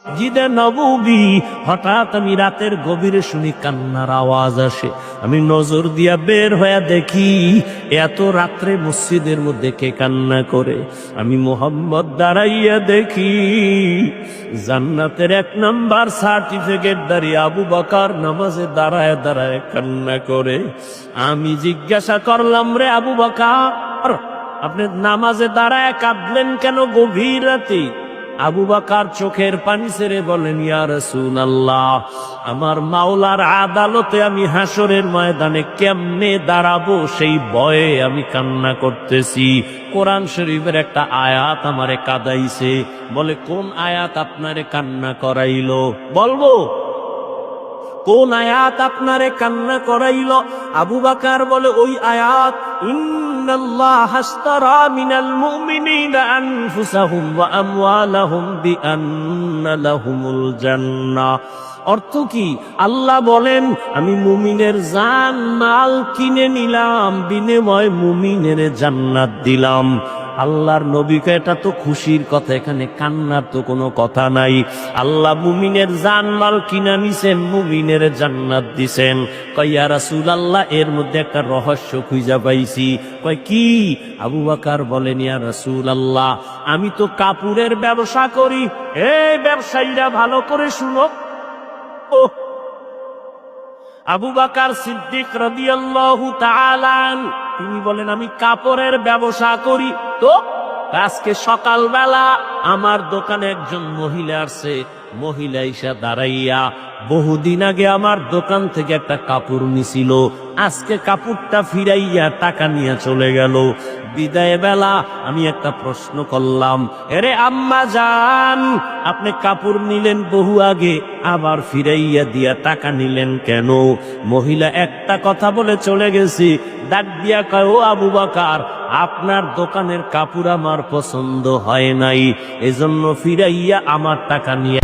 মসজিদে নববী। হঠাৎ আমি রাতের গভীরে শুনি কান্নার আওয়াজ আসে। আমি নজর দিয়া বের হয়ে দেখি এত রাত্রে মসজিদের মধ্যে কে কান্না করে। আমি মোহাম্মদ দাঁড়াইয়া দেখি জান্নাতের 1 নাম্বার সার্টিফিকেট দাঁড়িয়ে আবু বকর নামাজে দাঁড়ায় দাঁড়ায় কান্না করে। আমি জিজ্ঞাসা করলাম, রে আবু বকর, আপনি নামাজে দাঁড়ায় কাঁদলেন কেন গভীর রাতে? আবু বকর চোখের পানি ছেড়ে বলেন, ইয়া রাসূলুল্লাহ, আমার মাওলার আদালতে আমি হাসরের ময়দানে কেমনে দাঁড়াবো সেই ভয়ে আমি কান্না করতেছি। কোরআন শরীফের একটা আয়াত আমারে কাঁদাইছে। বলে, কোন আয়াত আপনারে কান্না করাইলো? বলবো কোন আয়াত আপনারে কান্না করাইলো? আবু বকর বলে, ওই আয়াত, ইন্নাল্লাহা আশতারা মিনাল মুমিনিনা আনফুসাহুম ওয়া আমওয়ালাহুম বিআন্না লাহুমুল জান্নাহ। অর্থ কি? আল্লাহ বলেন, আমি মুমিনের জান মাল কিনে নিলাম, বিনিময়ে মুমিনের জান্নাত দিলাম। আল্লাহর নবীকে এটা তো খুশির কথা, এখানে কান্নার তো কোনো কথা নাই। আল্লাহ মুমিনের জানমাল কিনা নিছেন, মুমিনের জান্নাত দিছেন। কয়, ইয়া রাসূলুল্লাহ, এর মধ্যে একটা রহস্য খুঁজে পাইছি। কয়, কি? আবু বকর বলেন, ইয়া রাসূলুল্লাহ, আমি তো কাপড়ের ব্যবসা করি। এই ব্যবসায়ীরা ভালো করে শুনো। আবু বকর সিদ্দিক রাদিয়াল্লাহু তাআলা তিনি বলেন, আমি কাপড়ের ব্যবসা করি। তো আজকে সকালবেলা আমার দোকানে একজন মহিলা আসছে। মহিলা ঈশা দাঁড়াইয়া বহুদিন আগে আমার দোকান থেকে একটা কাপড় নিছিল, আজকে কাপড়টা ফিরাইয়া টাকা নিয়ে চলে গেল। বিদায় বেলা আমি একটা প্রশ্ন করলাম, এরে আম্মা জান, আপনি কাপড় নিলেন বহু আগে, আবার ফিরাইয়া দিয়া টাকা নিলেন কেন? মহিলা একটা কথা বলে চলে গেছি। ডাক দিয়া কয়, ও আবু বকর, আপনার দোকানের কাপড় আমার পছন্দ হয় নাই, এজন্য ফিরাইয়া আমার টাকা নিয়ে